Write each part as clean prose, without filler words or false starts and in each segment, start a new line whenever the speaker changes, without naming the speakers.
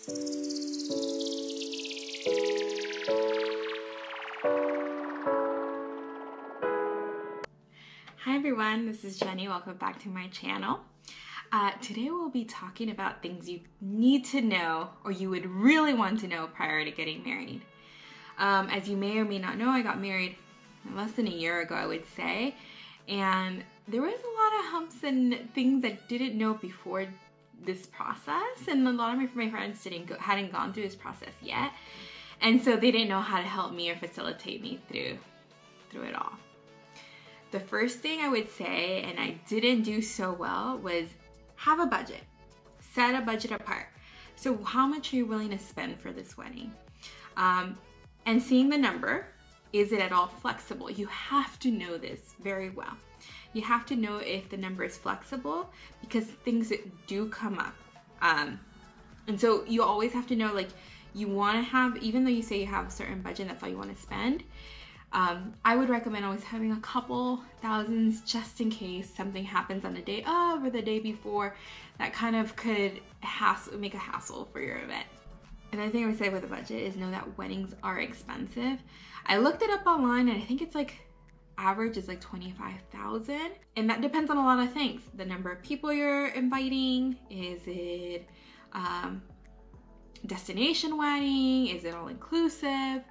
Hi everyone, this is Jenny. Welcome back to my channel. Today we'll be talking about things you need to know or you would really want to know prior to getting married. As you may or may not know, I got married less than a year ago, I would say, and there was a lot of humps and things I didn't know before this process, and a lot of my friends hadn't gone through this process yet, and so they didn't know how to help me or facilitate me through it all. The first thing I would say, and I didn't do so well, was have a budget. Set a budget apart. So how much are you willing to spend for this wedding? And seeing the number, is it at all flexible? You have to know this very well. You have to know if the number is flexible because things do come up. And so you always have to know, like, you want to have, even though you say you have a certain budget, that's all you want to spend, I would recommend always having a couple thousands just in case something happens on the day of or the day before that kind of could make a hassle for your event. Another thing I would say with a budget is know that weddings are expensive. I looked it up online and I think it's like average is like $25,000, and that depends on a lot of things. The number of people you're inviting, is it destination wedding, is it all inclusive?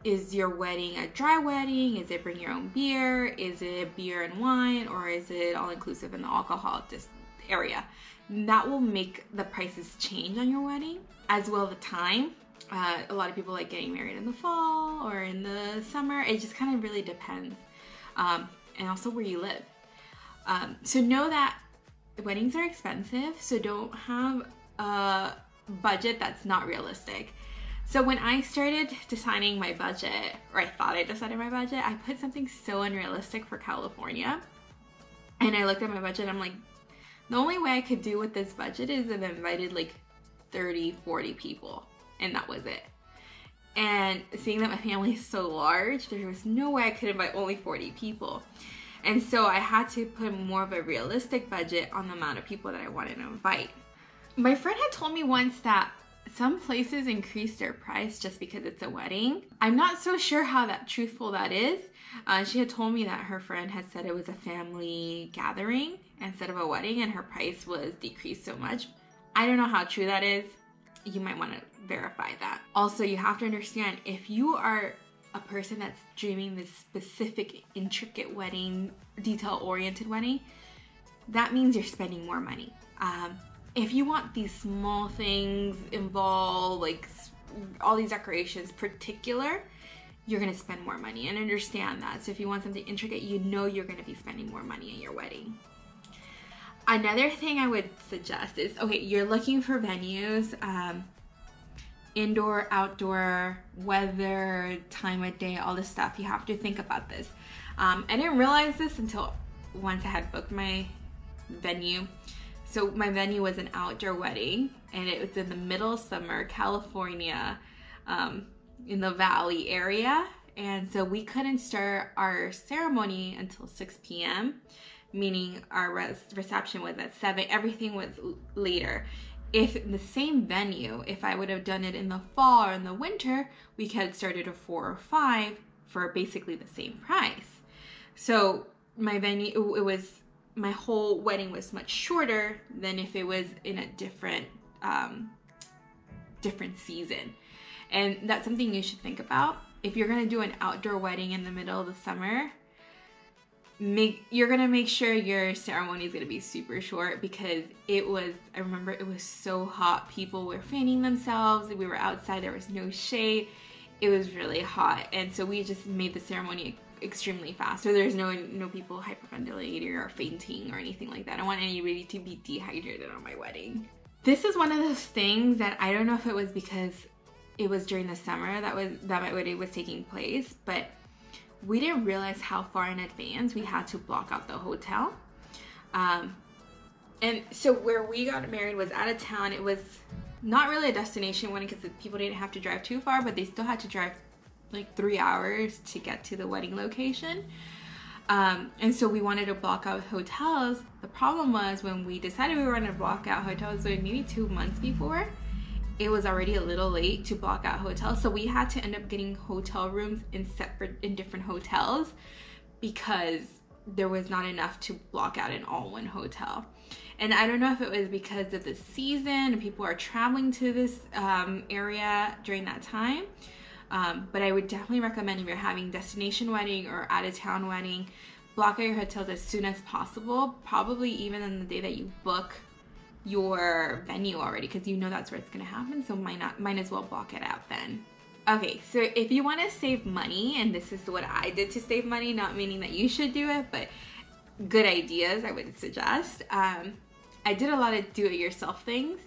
Is your wedding a dry wedding? Is it bring your own beer? Is it beer and wine? Or is it all inclusive in the alcohol area? That will make the prices change on your wedding, as well the time. A lot of people like getting married in the fall or in the summer. It just kind of really depends. And also where you live. So know that weddings are expensive, so don't have a budget that's not realistic. So when I started deciding my budget, or I thought I decided my budget, I put something so unrealistic for California. And I looked at my budget and I'm like, the only way I could do with this budget is if I invited like 30, 40 people. And that was it. And seeing that my family is so large, there was no way I could invite only 40 people. And so I had to put more of a realistic budget on the amount of people that I wanted to invite. My friend had told me once that some places increase their price just because it's a wedding. I'm not so sure how truthful that is. She had told me that her friend had said it was a family gathering instead of a wedding and her price was decreased so much. I don't know how true that is. You might want to verify that. Also, you have to understand, if you are a person that's dreaming this specific, intricate wedding, detail-oriented wedding, that means you're spending more money. If you want these small things involved, like all these decorations particular, you're gonna spend more money, and understand that. So if you want something intricate, you know you're gonna be spending more money in your wedding. Another thing I would suggest is, okay, you're looking for venues, indoor, outdoor, weather, time of day, all this stuff. You have to think about this. I didn't realize this until once I had booked my venue. So my venue was an outdoor wedding, and it was in the middle of summer, California, in the Valley area. And so we couldn't start our ceremony until 6 p.m., meaning our reception was at 7. Everything was later. If in the same venue, if I would have done it in the fall or in the winter, we could have started at 4 or 5 for basically the same price. So my venue, my whole wedding was much shorter than if it was in a different season. And that's something you should think about. If you're gonna do an outdoor wedding in the middle of the summer, you're gonna make sure your ceremony is gonna be super short, because I remember it was so hot. People were fanning themselves. We were outside, there was no shade. It was really hot. And so we just made the ceremony extremely fast. So there's no people hyperventilating or fainting or anything like that. I don't want anybody to be dehydrated on my wedding. This is one of those things that I don't know if it was because it was during the summer that my wedding was taking place, but we didn't realize how far in advance we had to block out the hotel. And so where we got married was out of town. It was not really a destination wedding because people didn't have to drive too far, but they still had to drive like 3 hours to get to the wedding location. And so we wanted to block out hotels. The problem was when we decided we were going to block out hotels, so maybe 2 months before, it was already a little late to block out hotels, so we had to end up getting hotel rooms in different hotels because there was not enough to block out in all one hotel. And I don't know if it was because of the season and people are traveling to this area during that time, but I would definitely recommend, if you're having destination wedding or out of town wedding, block out your hotels as soon as possible, probably even on the day that you book your venue already, because you know that's where it's going to happen, so might as well block it out then. Okay, so if you want to save money, and this is what I did to save money, not meaning that you should do it, but good ideas I would suggest. I did a lot of do-it-yourself things.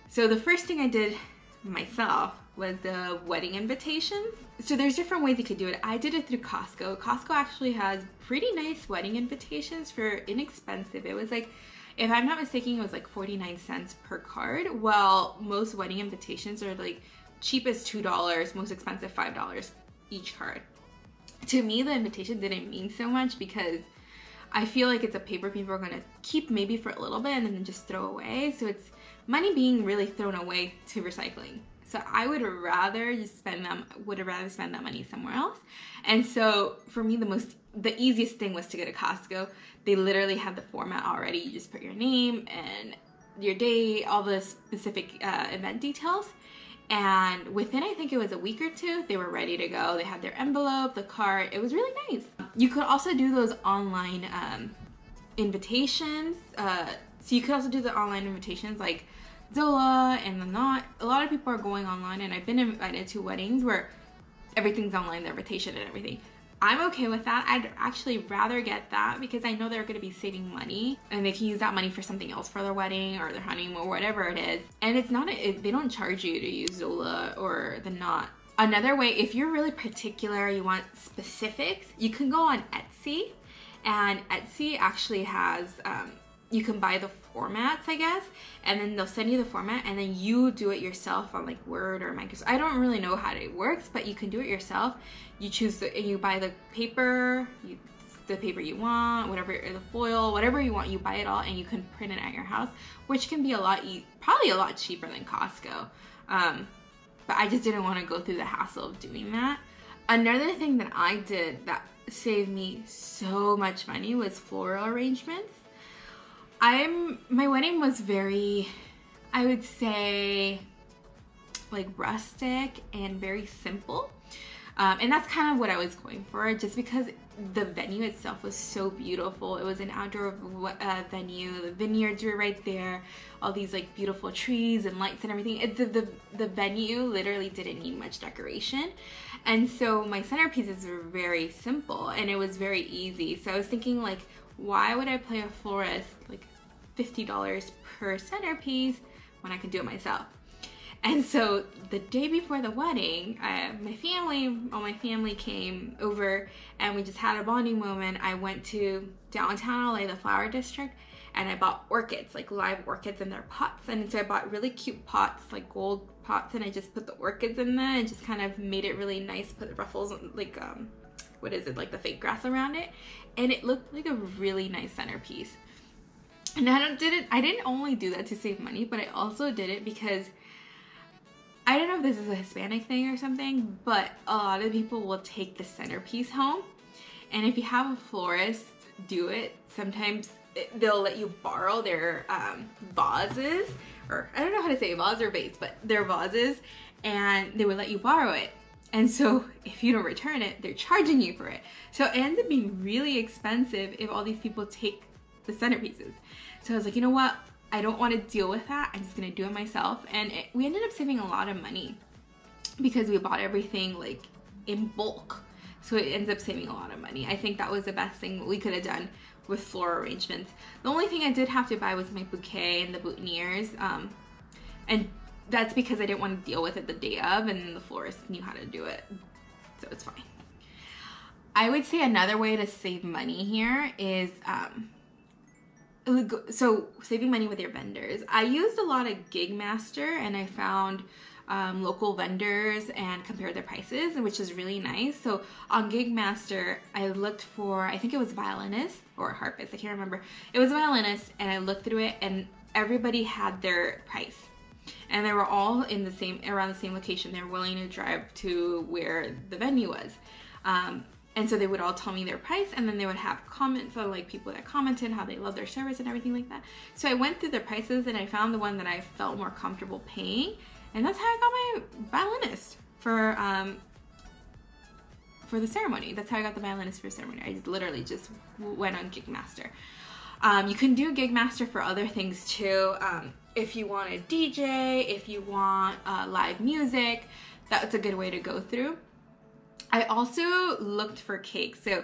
So the first thing I did myself was the wedding invitations. So there's different ways you could do it. I did it through Costco. Costco actually has pretty nice wedding invitations for inexpensive. It was like, if I'm not mistaken, it was like 49 cents per card. Well, most wedding invitations are like cheapest $2, most expensive $5 each card. To me, the invitation didn't mean so much because I feel like it's a paper people are gonna keep maybe for a little bit and then just throw away. So it's money being really thrown away to recycling. So I would rather just spend that money somewhere else. And so for me, the easiest thing was to go to Costco. They literally have the format already. You just put your name and your date, all the specific event details. And within, I think it was a week or two, they were ready to go. They had their envelope, the card. It was really nice. You could also do those online invitations. So you could also do the online invitations like Zola and The Knot. A lot of people are going online, and I've been invited to weddings where everything's online, the invitation and everything. I'm okay with that. I'd actually rather get that because I know they're going to be saving money and they can use that money for something else for their wedding or their honeymoon or whatever it is. And it's not, they don't charge you to use Zola or The Knot. Another way, if you're really particular, you want specifics, you can go on Etsy, and Etsy actually has, you can buy the formats, I guess, and then they'll send you the format, and then you do it yourself on like Word or Microsoft. I don't really know how it works, but you can do it yourself. You choose you buy the paper, the paper you want, whatever, the foil, whatever you want, you buy it all, and you can print it at your house, which can be probably a lot cheaper than Costco. But I just didn't want to go through the hassle of doing that. Another thing that I did that saved me so much money was floral arrangements. My wedding was very, I would say, like rustic and very simple. And that's kind of what I was going for, just because the venue itself was so beautiful. It was an outdoor venue. The vineyards were right there. All these like beautiful trees and lights and everything. The venue literally didn't need much decoration. And so my centerpieces were very simple and it was very easy. So I was thinking, like, why would I pay a florist like $50 per centerpiece when I could do it myself? And so the day before the wedding, all my family came over and we just had a bonding moment. I went to downtown LA, the Flower District, and I bought orchids, like live orchids in their pots. And so I bought really cute pots, like gold pots, and I just put the orchids in there and just kind of made it really nice, put the ruffles, like, what is it, like the fake grass around it. And it looked like a really nice centerpiece. And I didn't only do that to save money, but I also did it because I don't know if this is a Hispanic thing or something, but a lot of people will take the centerpiece home. And if you have a florist do it, sometimes they'll let you borrow their vases, or I don't know how to say vase or vase, but their vases, and they would let you borrow it. And so if you don't return it, they're charging you for it. So it ends up being really expensive if all these people take the centerpieces. So I was like, you know what? I don't want to deal with that. I'm just going to do it myself. And we ended up saving a lot of money because we bought everything like in bulk. So it ends up saving a lot of money. I think that was the best thing we could have done with floral arrangements. The only thing I did have to buy was my bouquet and the boutonnieres. And that's because I didn't want to deal with it the day of, and the florist knew how to do it. So it's fine. I would say another way to save money here is, so saving money with your vendors. I used a lot of Gigmaster, and I found local vendors and compared their prices, which is really nice. So on Gigmaster, I looked for, I think it was violinist or harpist, I can't remember. It was violinist, and I looked through it and everybody had their price. and they were all in the same, around the same location. They were willing to drive to where the venue was. And so they would all tell me their price, and then they would have comments on like people that commented how they love their service and everything like that. So I went through their prices and I found the one that I felt more comfortable paying, and that's how I got my violinist for the ceremony. That's how I got the violinist for ceremony. I literally just went on Gigmaster. You can do Gigmaster for other things too. If you want a DJ, if you want live music, that's a good way to go through. I also looked for cakes. So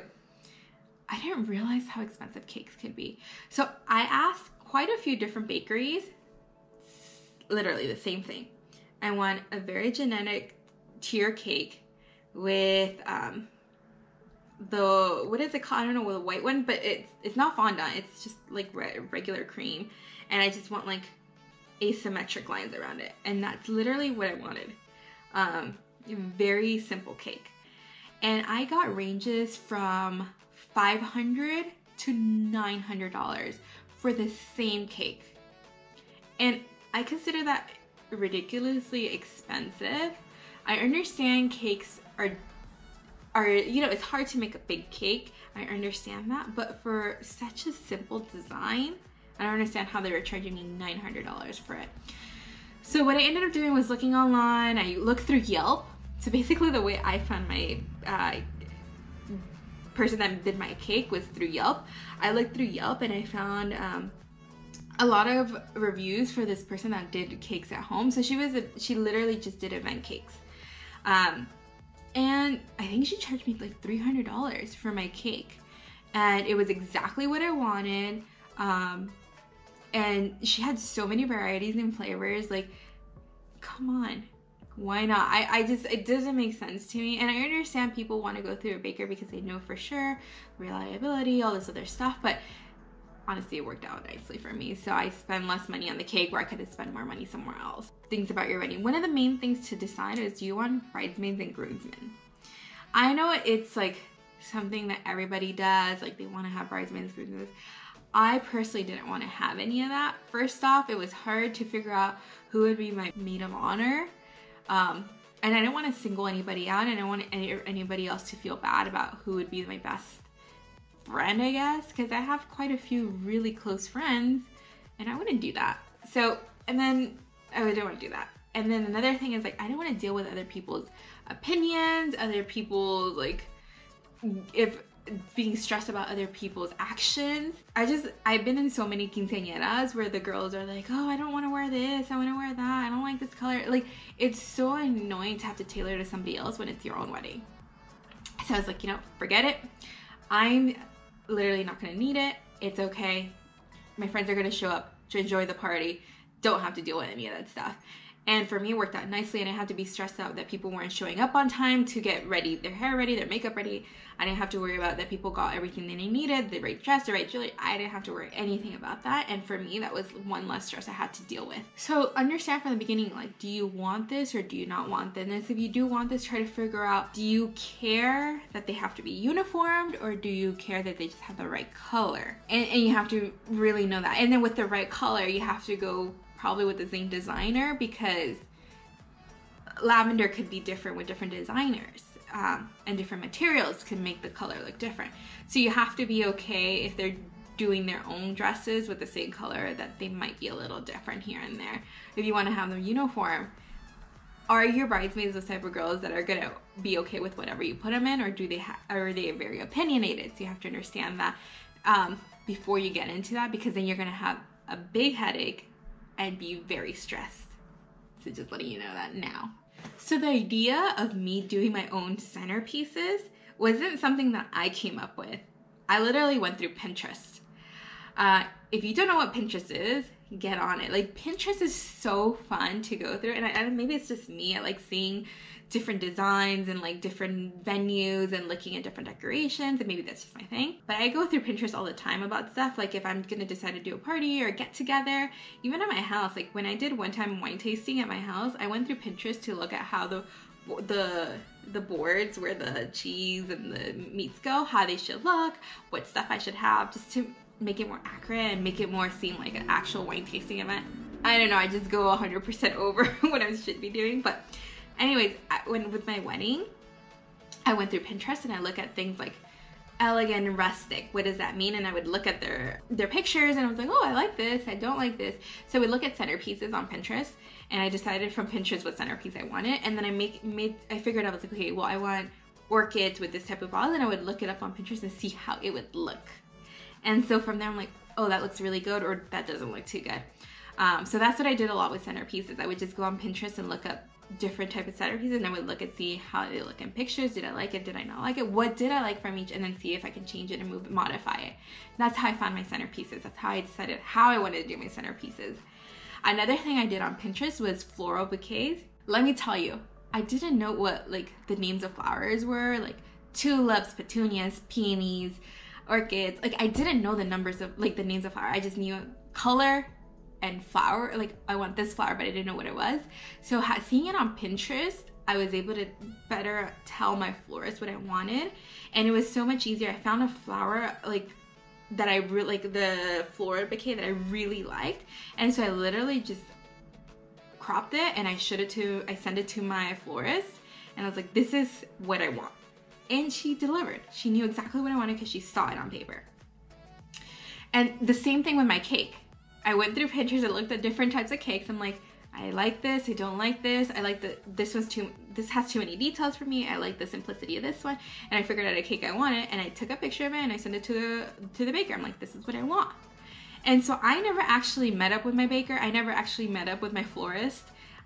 I didn't realize how expensive cakes could be. So I asked quite a few different bakeries, literally the same thing. I want a very genetic tier cake with the, what is it called? I don't know, the white one, but it's not fondant. It's just like regular cream. And I just want like asymmetric lines around it. And that's literally what I wanted. Very simple cake. And I got ranges from $500 to $900 for the same cake. And I consider that ridiculously expensive. I understand cakes are, you know, it's hard to make a big cake. I understand that, but for such a simple design, I don't understand how they were charging me $900 for it. So what I ended up doing was looking online. I looked through Yelp. So basically the way I found my person that did my cake was through Yelp. I looked through Yelp and I found a lot of reviews for this person that did cakes at home. So she literally just did event cakes. And I think she charged me like $300 for my cake. And it was exactly what I wanted. And she had so many varieties and flavors. Like, come on. Why not? It doesn't make sense to me. And I understand people want to go through a baker because they know for sure reliability, all this other stuff, but honestly it worked out nicely for me. So I spend less money on the cake where I could have spent more money somewhere else. Things about your wedding. One of the main things to decide is, do you want bridesmaids and groomsmen? I know it's like something that everybody does, like they want to have bridesmaids, groomsmen. I personally didn't want to have any of that. First off, it was hard to figure out who would be my maid of honor. And I didn't want to single anybody out, and I didn't want anybody else to feel bad about who would be my best friend, I guess, because I have quite a few really close friends, and I wouldn't do that. So, and then I didn't want to do that. And then another thing is, like, I didn't want to deal with other people's opinions, other people's, like, if being stressed about other people's actions. I've been in so many quinceañeras where the girls are like, oh, I don't want to wear this, I want to wear that, I don't like this color. Like, it's so annoying to have to tailor to somebody else when it's your own wedding. So I was like, you know, forget it. I'm literally not gonna need it. It's okay. My friends are gonna show up to enjoy the party. Don't have to deal with any of that stuff. And for me, it worked out nicely, and I had to be stressed out that people weren't showing up on time to get ready, their hair ready, their makeup ready. I didn't have to worry about that people got everything they needed, the right dress, the right jewelry. I didn't have to worry anything about that. And for me, that was one less stress I had to deal with. So understand from the beginning, like, do you want this or do you not want this? If you do want this, try to figure out, do you care that they have to be uniformed, or do you care that they just have the right color? And you have to really know that. And then with the right color, you have to go probably with the same designer, because lavender could be different with different designers, and different materials can make the color look different. So you have to be okay if they're doing their own dresses with the same color that they might be a little different here and there. If you want to have them uniform, are your bridesmaids those type of girls that are gonna be okay with whatever you put them in, or are they very opinionated? So you have to understand that before you get into that, because then you're gonna have a big headache and be very stressed. So just letting you know that now. So the idea of me doing my own centerpieces wasn't something that I came up with. I literally went through Pinterest. If you don't know what Pinterest is, get on it. Like, Pinterest is so fun to go through, and maybe it's just me. I like seeing different designs and like different venues and looking at different decorations, and maybe that's just my thing. But I go through Pinterest all the time about stuff, like if I'm gonna decide to do a party or get together, even at my house. Like when I did one time wine tasting at my house, I went through Pinterest to look at how the boards where the cheese and the meats go, how they should look, what stuff I should have, just to make it more accurate and make it more seem like an actual wine tasting event. I don't know, I just go 100% over what I should be doing. But anyways, with my wedding, I went through Pinterest and I look at things like elegant and rustic. What does that mean? And I would look at their pictures and I was like, oh, I like this, I don't like this. So I would look at centerpieces on Pinterest and I decided from Pinterest what centerpiece I wanted. And then I figured out, I was like, okay, well, I want orchids with this type of vase, and I would look it up on Pinterest and see how it would look. And so from there, I'm like, oh, that looks really good, or that doesn't look too good. So that's what I did a lot with centerpieces. I would just go on Pinterest and look up different type of centerpieces, and I would look and see how they look in pictures. Did I like it? Did I not like it? What did I like from each? And then see if I can change it and modify it. That's how I found my centerpieces. That's how I decided how I wanted to do my centerpieces. Another thing I did on Pinterest was floral bouquets. Let me tell you, I didn't know what like the names of flowers were, like tulips, petunias, peonies, orchids. Like I didn't know the numbers of like the names of flowers. I just knew color and flower. Like I want this flower, but I didn't know what it was. So seeing it on Pinterest, I was able to better tell my florist what I wanted, and it was so much easier. I found a flower like that I really like, the floral bouquet that I really liked, and so I literally just cropped it and I sent it to my florist, and I was like, this is what I want. And she delivered. She knew exactly what I wanted because she saw it on paper. And the same thing with my cake. I went through Pinterest and looked at different types of cakes. I'm like, I like this, I don't like this. I like this has too many details for me. I like the simplicity of this one. And I figured out a cake I wanted, and I took a picture of it and I sent it to the baker. I'm like, this is what I want. And so I never actually met up with my baker. I never actually met up with my florist.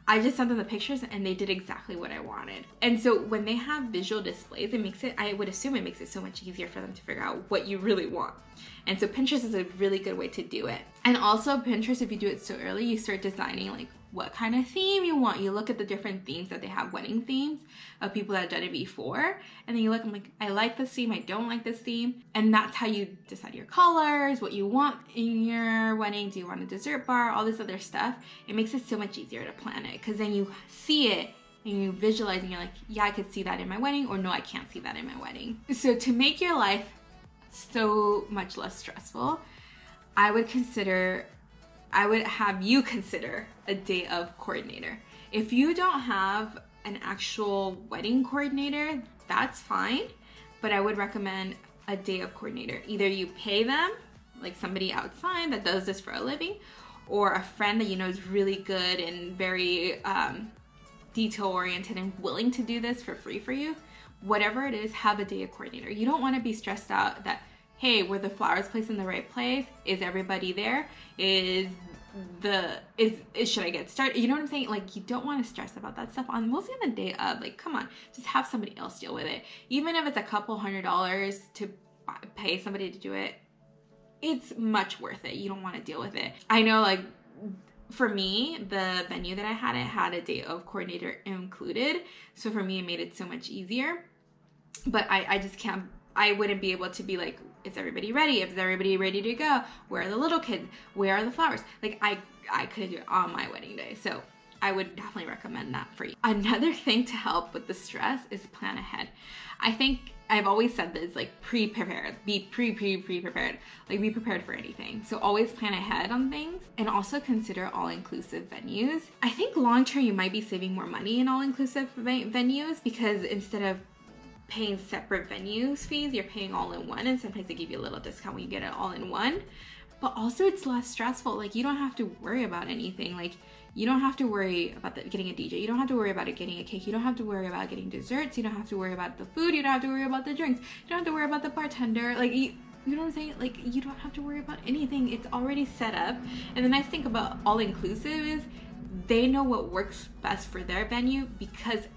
I just sent them the pictures and they did exactly what I wanted. And so when they have visual displays, I would assume it makes it so much easier for them to figure out what you really want. And so Pinterest is a really good way to do it. And also Pinterest, if you do it so early, you start designing like what kind of theme you want. You look at the different themes that they have, wedding themes of people that have done it before. And then you look, I'm like, I like this theme, I don't like this theme. And that's how you decide your colors, what you want in your wedding. Do you want a dessert bar, all this other stuff. It makes it so much easier to plan it, because then you see it and you visualize and you're like, yeah, I could see that in my wedding, or no, I can't see that in my wedding. So to make your life so much less stressful, I would have you consider a day of coordinator. If you don't have an actual wedding coordinator, that's fine, but I would recommend a day of coordinator. Either you pay them, like somebody outside that does this for a living, or a friend that you know is really good and very detail oriented and willing to do this for free for you. Whatever it is, have a day of coordinator. You don't want to be stressed out that, hey, were the flowers placed in the right place? Is everybody there? Should I get started? You know what I'm saying? Like, you don't want to stress about that stuff on mostly on the day of. Like, come on, just have somebody else deal with it. Even if it's a couple $100s to pay somebody to do it, it's much worth it. You don't want to deal with it. I know, like, for me, the venue that I had, it had a day of coordinator included. So for me, it made it so much easier. But I just can't, I wouldn't be able to be like, is everybody ready? Is everybody ready to go? Where are the little kids? Where are the flowers? Like, I couldn't do it on my wedding day. So I would definitely recommend that for you. Another thing to help with the stress is plan ahead. I think I've always said this, like, pre-prepared, be pre-prepared, like, be prepared for anything. So always plan ahead on things, and also consider all-inclusive venues. I think long-term you might be saving more money in all-inclusive venues, because instead of paying separate venues fees, you're paying all in one, and sometimes they give you a little discount when you get it all in one. But also it's less stressful. Like, you don't have to worry about anything. Like, you don't have to worry about getting a DJ. You don't have to worry about getting a cake. You don't have to worry about getting desserts. You don't have to worry about the food. You don't have to worry about the drinks. You don't have to worry about the bartender. Like, you know what I'm saying? Like, you don't have to worry about anything. It's already set up. And the nice thing about all-inclusive is they know what works best for their venue, because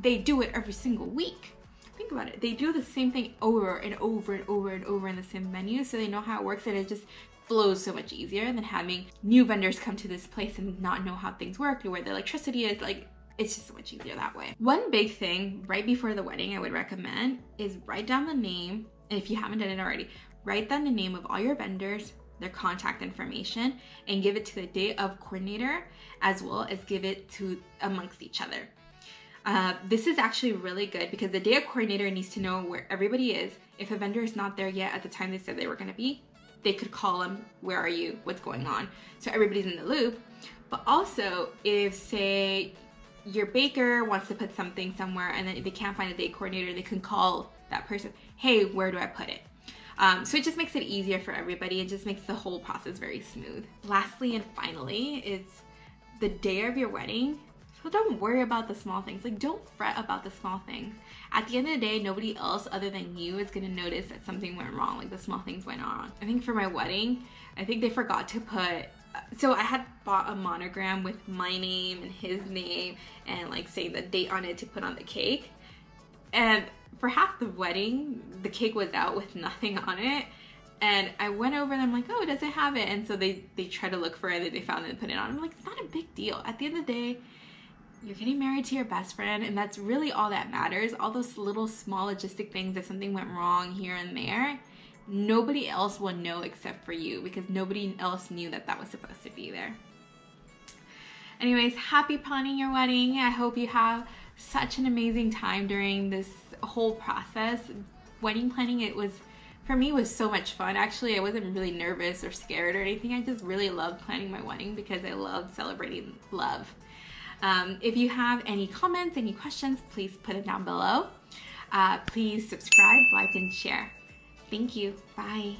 they do it every single week. Think about it. They do the same thing over and over and over and over in the same menu, so they know how it works, and it just flows so much easier than having new vendors come to this place and not know how things work or where the electricity is. Like, it's just so much easier that way. One big thing right before the wedding I would recommend is write down the name, and if you haven't done it already, write down the name of all your vendors, their contact information, and give it to the day of coordinator, as well as give it to amongst each other. This is actually really good, because the day of coordinator needs to know where everybody is. If a vendor is not there yet at the time they said they were going to be, they could call them, where are you, what's going on? So everybody's in the loop. But also, if say your baker wants to put something somewhere and then they can't find a day coordinator, they can call that person, hey, where do I put it? So it just makes it easier for everybody. It just makes the whole process very smooth. Lastly and finally, it's the day of your wedding. So don't worry about the small things. Like, don't fret about the small things. At the end of the day, nobody else other than you is gonna notice that something went wrong, like the small things went wrong. I think for my wedding, I think they forgot to put, so I had bought a monogram with my name and his name and like saying the date on it to put on the cake. And for half the wedding, the cake was out with nothing on it. And I went over and I'm like, oh, does it have it? And so they tried to look for it and they found it and put it on. I'm like, it's not a big deal. At the end of the day, you're getting married to your best friend, and that's really all that matters. All those little small logistic things, if something went wrong here and there, nobody else will know except for you, because nobody else knew that that was supposed to be there. Anyways, happy planning your wedding. I hope you have such an amazing time during this whole process. Wedding planning, it was, for me, was so much fun. Actually, I wasn't really nervous or scared or anything. I just really loved planning my wedding because I love celebrating love. If you have any comments, any questions, please put it down below. Please subscribe, like, and share. Thank you. Bye.